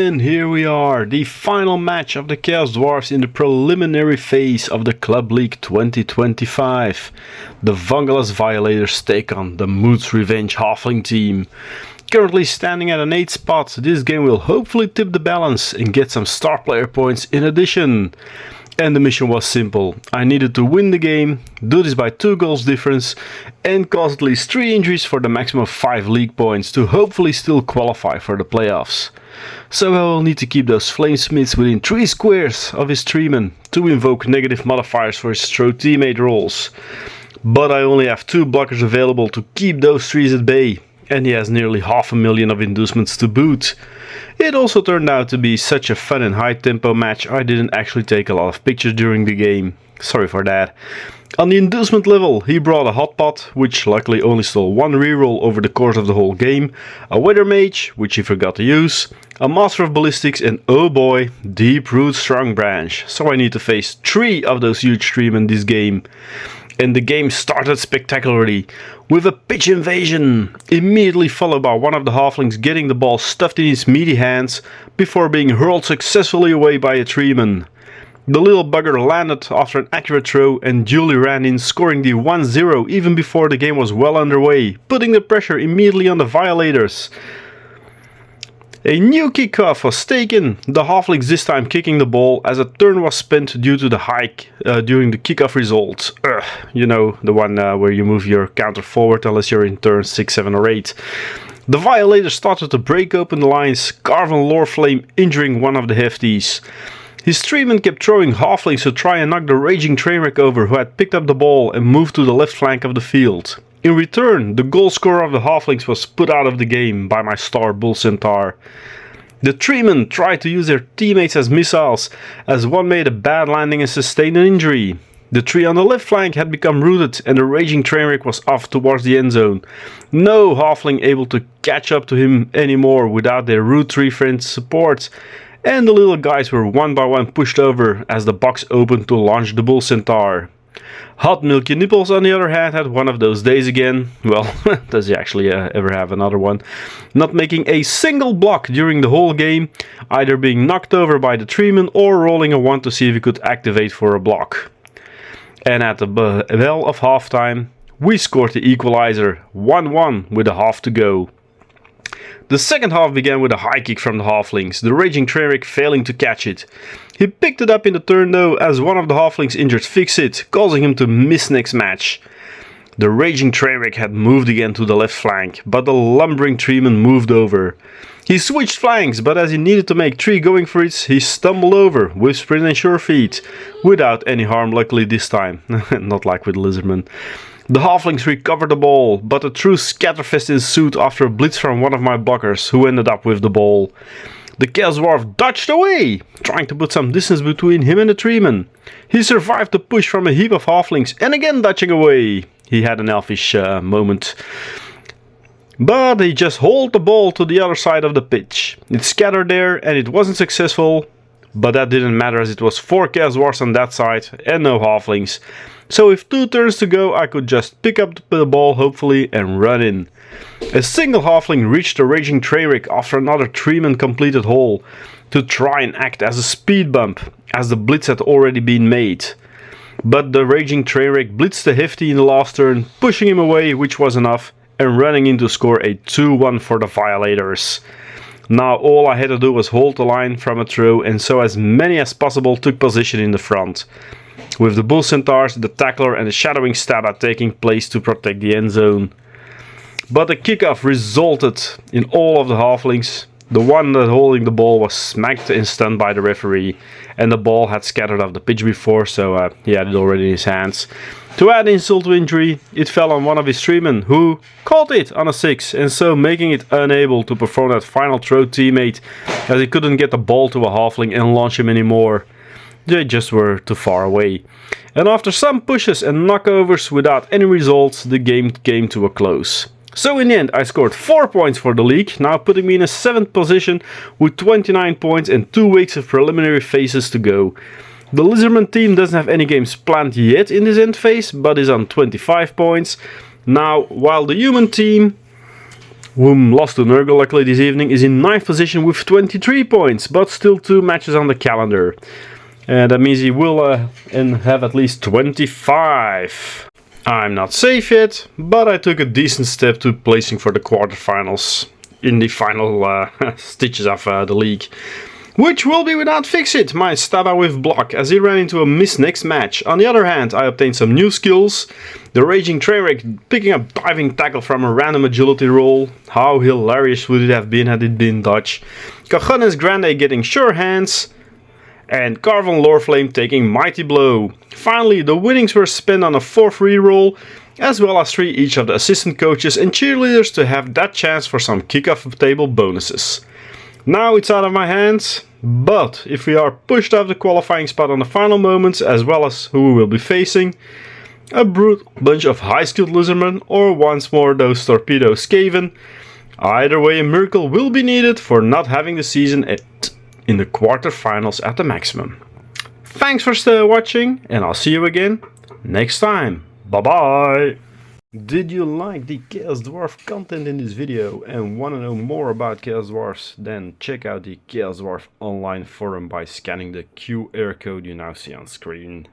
And here we are, the final match of the Chaos Dwarfs in the preliminary phase of the Club League 2025. The Vangelis Violators take on the Mood's Revenge Halfling team. Currently standing at an 8th spot, this game will hopefully tip the balance and get some star player points in addition. And the mission was simple. I needed to win the game, do this by 2 goals difference, and cause at least 3 injuries for the maximum of 5 league points to hopefully still qualify for the playoffs. So I will need to keep those Flamesmiths within 3 squares of his treeman to invoke negative modifiers for his throw teammate rolls. But I only have 2 blockers available to keep those trees at bay, and he has nearly 500,000 of inducements to boot. It also turned out to be such a fun and high tempo match I didn't actually take a lot of pictures during the game. Sorry for that. On the inducement level, he brought a hot pot, which luckily only stole 1 reroll over the course of the whole game, a weather mage, which he forgot to use, a master of ballistics, and oh boy, deep root strong branch. So I need to face 3 of those huge treemen this game. And the game started spectacularly, with a pitch invasion, immediately followed by one of the halflings getting the ball stuffed in his meaty hands before being hurled successfully away by a treeman. The little bugger landed after an accurate throw and duly ran in, scoring the 1-0 even before the game was well underway, putting the pressure immediately on the Violators. A new kickoff was taken, the halflings this time kicking the ball as a turn was spent due to the hike during the kickoff result. You know, the one where you move your counter forward unless you're in turn 6, 7 or 8. The Violators started to break open the lines, carving Loreflame, injuring one of the hefties. His treeman kept throwing halflings to try and knock the raging trainwreck over, who had picked up the ball and moved to the left flank of the field. In return, the goal scorer of the halflings was put out of the game by my star bull centaur. The treemen tried to use their teammates as missiles, as one made a bad landing and sustained an injury. The tree on the left flank had become rooted and the raging trainwreck was off towards the end zone. No halfling able to catch up to him anymore without their root tree friends' support. And the little guys were one by one pushed over as the box opened to launch the bull centaur. Hot Milky Nipples, on the other hand, had one of those days again. Well, does he actually ever have another one? Not making a single block during the whole game, either being knocked over by the treeman or rolling a 1 to see if he could activate for a block. And at the bell of halftime, we scored the equalizer, 1-1 with a half to go. The second half began with a high kick from the halflings, the raging trainwreck failing to catch it. He picked it up in the turn though, as one of the halflings injured Fix-It, causing him to miss next match. The raging trainwreck had moved again to the left flank, but the lumbering treeman moved over. He switched flanks, but as he needed to make 3 going for it, he stumbled over with sprint and sure feet, without any harm luckily this time, not like with Lizardman. The halflings recovered the ball, but a true scatterfest ensued after a blitz from one of my blockers, who ended up with the ball. The Chaos Dwarf dodged away, trying to put some distance between him and the treeman. He survived the push from a heap of halflings, and again dodging away. He had an elfish moment. But he just hauled the ball to the other side of the pitch. It scattered there, and it wasn't successful. But that didn't matter, as it was 4 Chaos Dwarfs on that side and no halflings. So with 2 turns to go, I could just pick up the ball hopefully and run in. A single halfling reached the raging trainwreck after another treeman completed haul to try and act as a speed bump, as the blitz had already been made. But the raging trainwreck blitzed the hefty in the last turn, pushing him away, which was enough, and running in to score a 2-1 for the Violators. Now all I had to do was hold the line from a throw, and so as many as possible took position in the front, with the bull centaurs, the tackler and the shadowing stabber taking place to protect the end zone. But the kickoff resulted in all of the halflings. The one that holding the ball was smacked and stunned by the referee, and the ball had scattered off the pitch before, so he had it already in his hands. To add insult to injury, it fell on one of his treemen, who caught it on a 6, and so making it unable to perform that final throw teammate, as he couldn't get the ball to a halfling and launch him anymore. They just were too far away. And after some pushes and knockovers without any results, the game came to a close. So in the end, I scored 4 points for the league, now putting me in a 7th position with 29 points and 2 weeks of preliminary phases to go. The Lizardman team doesn't have any games planned yet in this end phase, but is on 25 points. Now, while the human team whom lost to Nurgle luckily this evening, is in 9th position with 23 points, but still 2 matches on the calendar. That means he will have at least 25. I'm not safe yet, but I took a decent step to placing for the quarterfinals in the final stitches of the league. Which will be without Fixit, my stab with block, as he ran into a miss next match. On the other hand, I obtained some new skills. The Raging Trainwreck picking up diving tackle from a random agility roll. How hilarious would it have been had it been Dutch. Cajones Grande getting sure hands. And Carvon Loreflame taking mighty blow. Finally, the winnings were spent on a 4th reroll, as well as 3 each of the assistant coaches and cheerleaders to have that chance for some kick-off table bonuses. Now it's out of my hands, but if we are pushed off the qualifying spot on the final moments, as well as who we will be facing, a brute bunch of high-skilled lizardmen, or once more those torpedo Skaven, either way a miracle will be needed for not having the season in the quarterfinals at the maximum. Thanks for watching, and I'll see you again next time. Bye bye! Did you like the Chaos Dwarf content in this video and want to know more about Chaos Dwarfs? Then check out the Chaos Dwarf online forum by scanning the QR code you now see on screen.